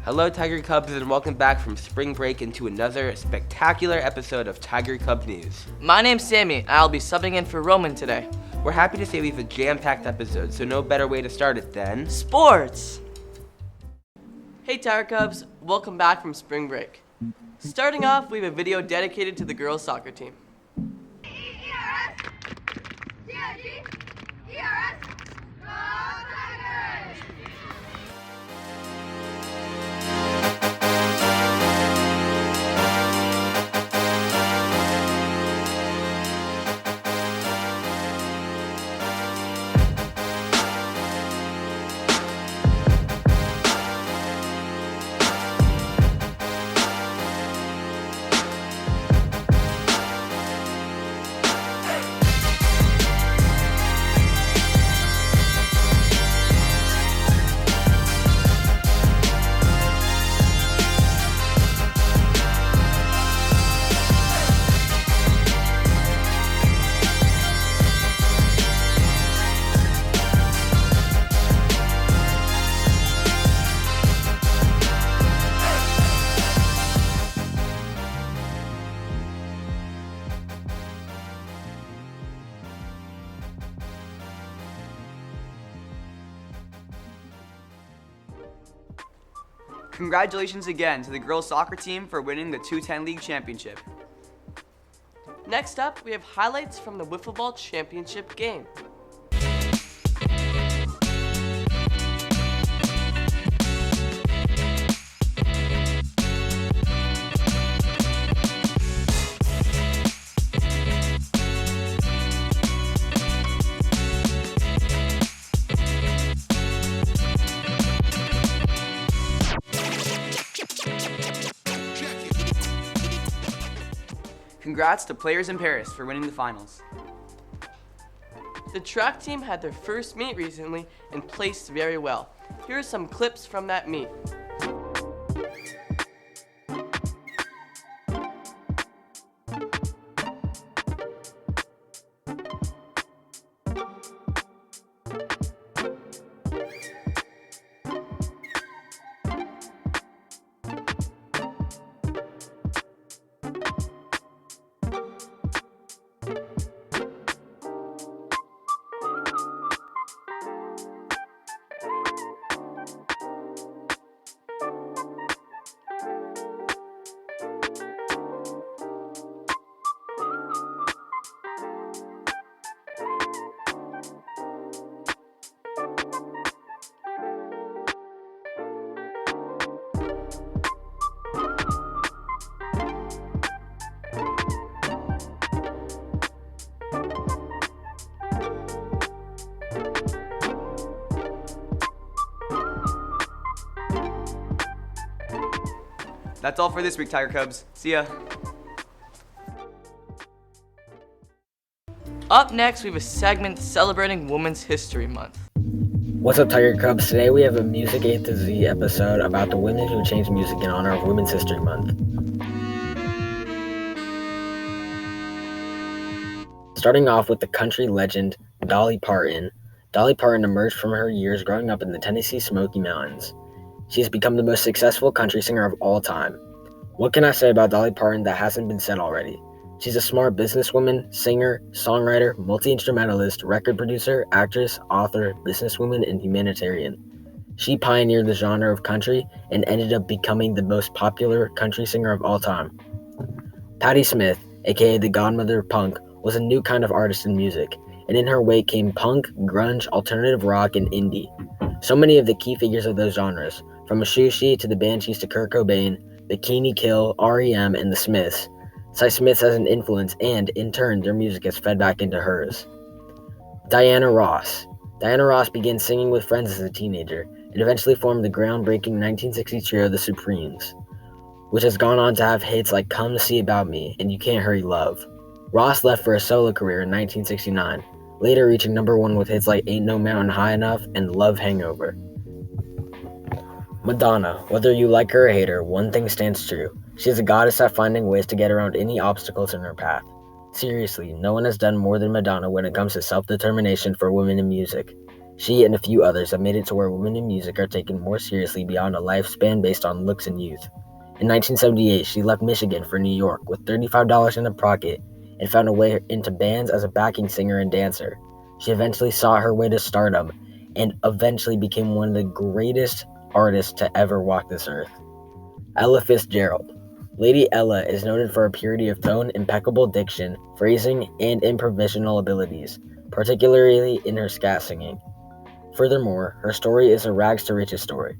Hello, Tiger Cubs, and welcome back from spring break into another spectacular episode of Tiger Cub News. My name's Sammy, and I'll be subbing in for Roman today. We're happy to say we have a jam-packed episode, so no better way to start it than sports! Hey Tiger Cubs, welcome back from spring break. Starting off, we have a video dedicated to the girls' soccer team. Congratulations again to the girls soccer team for winning the 210 League Championship. Next up, we have highlights from the Wiffle Ball Championship game. Congrats to players in Paris for winning the finals. The track team had their first meet recently and placed very well. Here are some clips from that meet. That's all for this week, Tiger Cubs. See ya. Up next, we have a segment celebrating Women's History Month. What's up, Tiger Cubs? Today we have a Music A to Z episode about the women who changed music in honor of Women's History Month. Starting off with the country legend Dolly Parton. Dolly Parton emerged from her years growing up in the Tennessee Smoky Mountains. She has become the most successful country singer of all time. What can I say about Dolly Parton that hasn't been said already? She's a smart businesswoman, singer, songwriter, multi-instrumentalist, record producer, actress, author, businesswoman, and humanitarian. She pioneered the genre of country and ended up becoming the most popular country singer of all time. Patti Smith, aka the godmother of punk, was a new kind of artist in music, and in her wake came punk, grunge, alternative rock, and indie. So many of the key figures of those genres, from Ashushi to the Banshees to Kurt Cobain, Bikini Kill, R.E.M., and the Smiths, cite Smiths as an influence, and, in turn, their music has fed back into hers. Diana Ross. Diana Ross began singing with friends as a teenager, and eventually formed the groundbreaking 1960s trio The Supremes, which has gone on to have hits like Come to See About Me and You Can't Hurry Love. Ross left for a solo career in 1969, later reaching number one with hits like Ain't No Mountain High Enough and Love Hangover. Madonna. Whether you like her or hate her, one thing stands true. She is a goddess at finding ways to get around any obstacles in her path. Seriously, no one has done more than Madonna when it comes to self-determination for women in music. She and a few others have made it to where women in music are taken more seriously beyond a lifespan based on looks and youth. In 1978, she left Michigan for New York with $35 in her pocket and found a way into bands as a backing singer and dancer. She eventually saw her way to stardom and eventually became one of the greatest artists to ever walk this earth. Ella Fitzgerald. Lady Ella is noted for her purity of tone, impeccable diction, phrasing, and improvisational abilities, particularly in her scat singing. Furthermore, her story is a rags to riches story.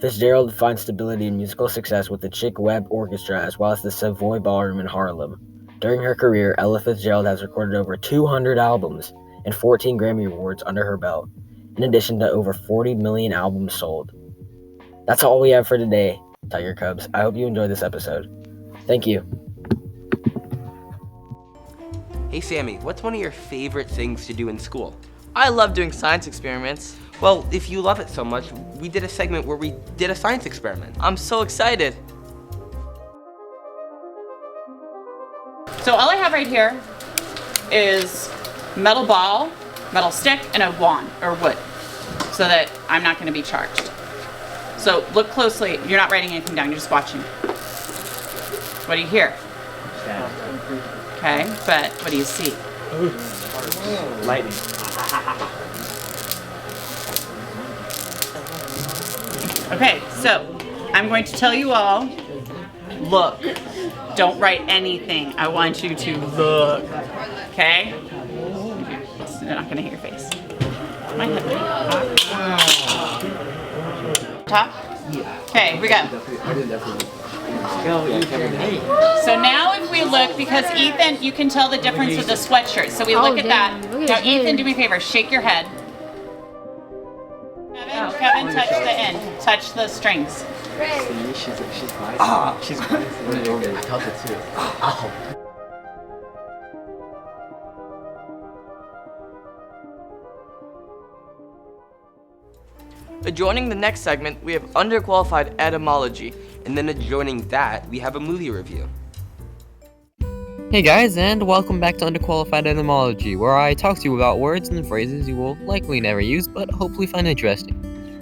Fitzgerald finds stability and musical success with the Chick Webb Orchestra as well as the Savoy Ballroom in Harlem. During her career, Ella Fitzgerald has recorded over 200 albums and 14 Grammy Awards under her belt, in addition to over 40 million albums sold. That's all we have for today, Tiger Cubs. I hope you enjoyed this episode. Thank you. Hey Sammy, what's one of your favorite things to do in school? I love doing science experiments. Well, if you love it so much, we did a segment where we did a science experiment. I'm so excited. So all I have right here is metal ball, metal stick, and a wand, or wood, so that I'm not going to be charged. So look closely. You're not writing anything down, you're just watching. What do you hear? Okay, but what do you see? Lightning. Okay, so I'm going to tell you all, look. Don't write anything. I want you to look. Okay? They're not gonna hit your face. My head. Top? Okay, here we go. So now if we look, because Ethan, you can tell the difference with the sweatshirt. So we look at that. Now Ethan, do me a favor, shake your head. Kevin, touch the end. Touch the strings. See, she's blind. She's blind. I felt it too. Ow. Adjoining the next segment, we have underqualified etymology. And then adjoining that, we have a movie review. Hey guys, and welcome back to Underqualified Etymology, where I talk to you about words and phrases you will likely never use, but hopefully find interesting.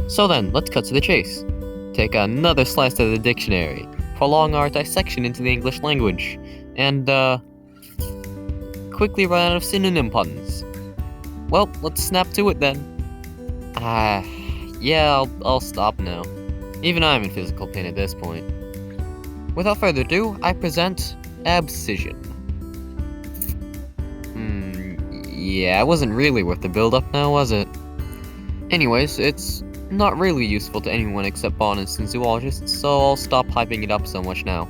So then, let's cut to the chase. Take another slice of the dictionary, prolong our dissection into the English language, and, quickly run out of synonym puns. Well, let's snap to it then. Yeah, I'll stop now. Even I'm in physical pain at this point. Without further ado, I present abscission. Yeah, it wasn't really worth the build-up now, was it? Anyways, it's not really useful to anyone except botanists and zoologists, so I'll stop hyping it up so much now.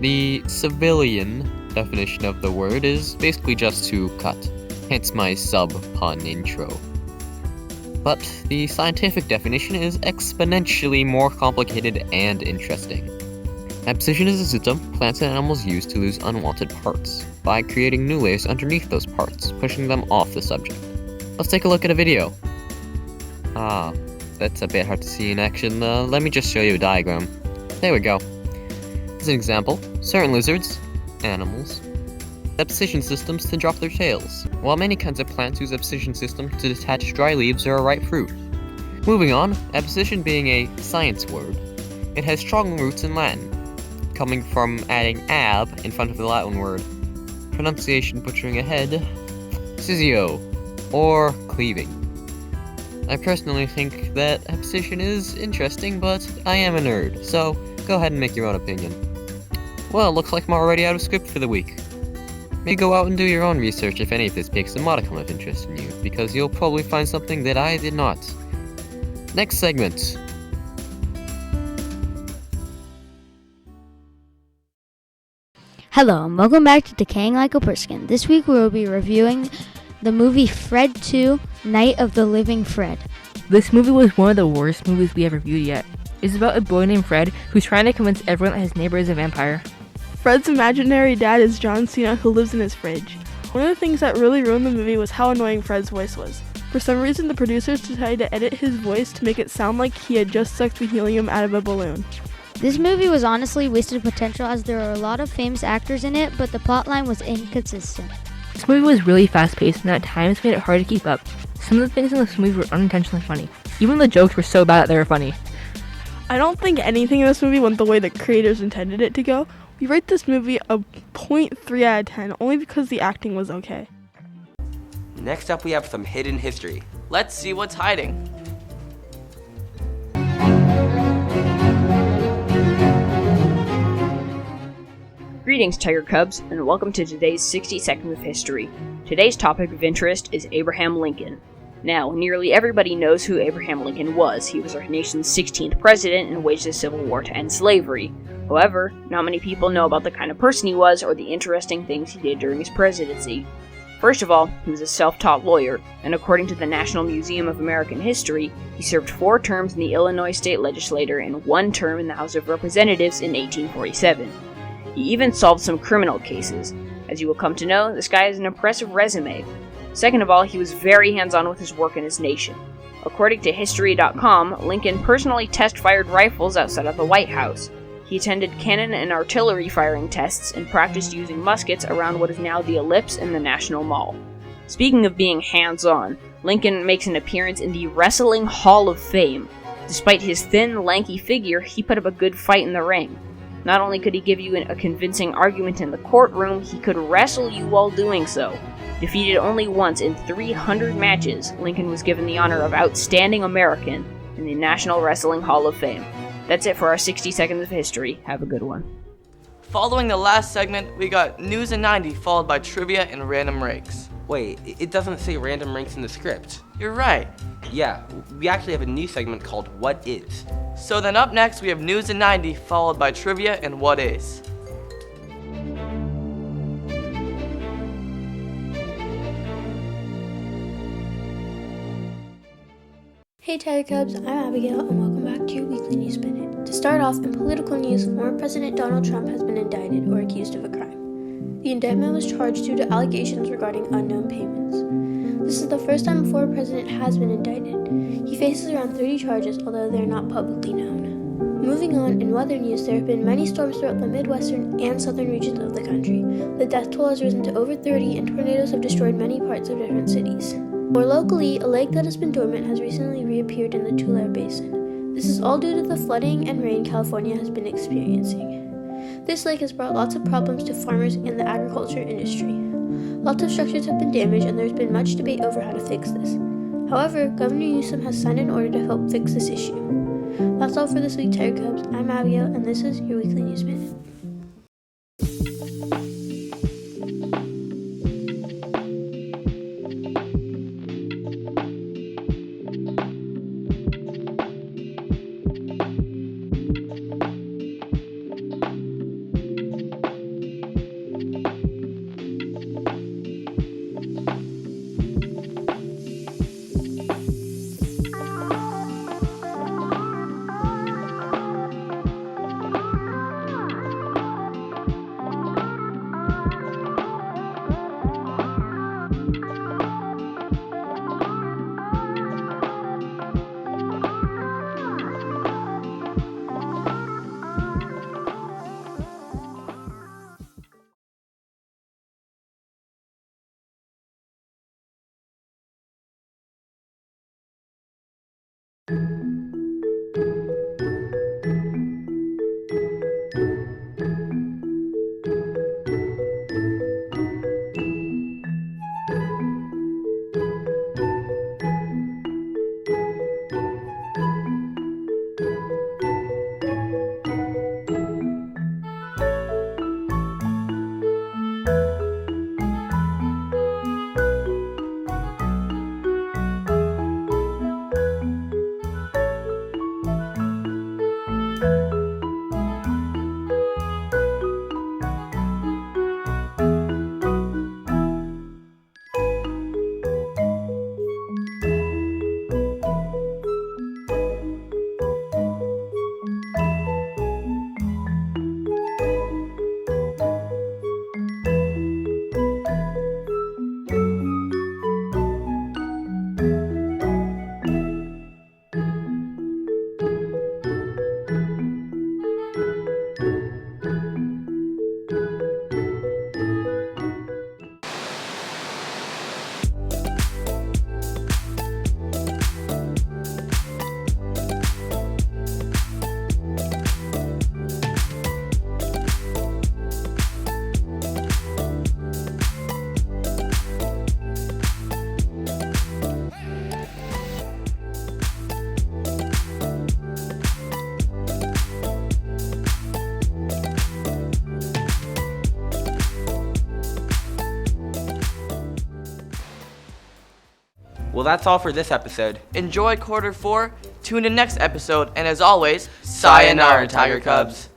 The civilian definition of the word is basically just to cut, hence my sub-pun intro. But the scientific definition is exponentially more complicated and interesting. Abscission is a system plants and animals use to lose unwanted parts, by creating new layers underneath those parts, pushing them off the subject. Let's take a look at a video. That's a bit hard to see in action. Let me just show you a diagram. There we go. As an example, certain lizards, animals, abscission systems to drop their tails, while many kinds of plants use abscission systems to detach dry leaves or ripe fruit. Moving on, abscission being a science word, it has strong roots in Latin, coming from adding ab in front of the Latin word, pronunciation butchering ahead, scisio, or cleaving. I personally think that abscission is interesting, but I am a nerd, so go ahead and make your own opinion. Well, looks like I'm already out of script for the week. Maybe go out and do your own research if any of this piques a modicum of interest in you, because you'll probably find something that I did not. Next segment. Hello, and welcome back to Decaying Like a Pumpkin. This week we will be reviewing the movie Fred 2, Night of the Living Fred. This movie was one of the worst movies we ever viewed yet. It's about a boy named Fred who's trying to convince everyone that his neighbor is a vampire. Fred's imaginary dad is John Cena, who lives in his fridge. One of the things that really ruined the movie was how annoying Fred's voice was. For some reason, the producers decided to edit his voice to make it sound like he had just sucked the helium out of a balloon. This movie was honestly wasted potential as there are a lot of famous actors in it, but the plotline was inconsistent. This movie was really fast-paced and at times made it hard to keep up. Some of the things in this movie were unintentionally funny. Even the jokes were so bad that they were funny. I don't think anything in this movie went the way the creators intended it to go. We rate this movie a 0.3 out of 10 only because the acting was okay. Next up, we have some hidden history. Let's see what's hiding. Greetings, Tiger Cubs, and welcome to today's 60 Seconds of History. Today's topic of interest is Abraham Lincoln. Now, nearly everybody knows who Abraham Lincoln was. He was our nation's 16th president and waged the Civil War to end slavery. However, not many people know about the kind of person he was or the interesting things he did during his presidency. First of all, he was a self-taught lawyer, and according to the National Museum of American History, he served 4 terms in the Illinois State Legislature and 1 term in the House of Representatives in 1847. He even solved some criminal cases. As you will come to know, this guy has an impressive resume. Second of all, he was very hands-on with his work in his nation. According to History.com, Lincoln personally test-fired rifles outside of the White House. He attended cannon and artillery firing tests and practiced using muskets around what is now the Ellipse and the National Mall. Speaking of being hands-on, Lincoln makes an appearance in the Wrestling Hall of Fame. Despite his thin, lanky figure, he put up a good fight in the ring. Not only could he give you a convincing argument in the courtroom, he could wrestle you while doing so. Defeated only once in 300 matches, Lincoln was given the honor of Outstanding American in the National Wrestling Hall of Fame. That's it for our 60 Seconds of History. Have a good one. Following the last segment, we got News in 90 followed by Trivia and Random Ranks. Wait, it doesn't say random ranks in the script. You're right. Yeah, we actually have a new segment called What Is. So then up next we have News in 90 followed by Trivia and What Is. Hey Tiger Cubs, I'm Abigail and welcome back to your weekly news minute. To start off, in political news, former President Donald Trump has been indicted or accused of a crime. The indictment was charged due to allegations regarding unknown payments. This is the first time a former president has been indicted. He faces around 30 charges, although they are not publicly known. Moving on, in weather news, there have been many storms throughout the midwestern and southern regions of the country. The death toll has risen to over 30 and tornadoes have destroyed many parts of different cities. More locally, a lake that has been dormant has recently reappeared in the Tulare Basin. This is all due to the flooding and rain California has been experiencing. This lake has brought lots of problems to farmers and the agriculture industry. Lots of structures have been damaged and there's been much debate over how to fix this. However, Governor Newsom has signed an order to help fix this issue. That's all for this week, Tiger Cubs. I'm Abigail, and this is your weekly news minute. Well, that's all for this episode. Enjoy quarter 4, tune in next episode, and as always, sayonara, Tiger Cubs.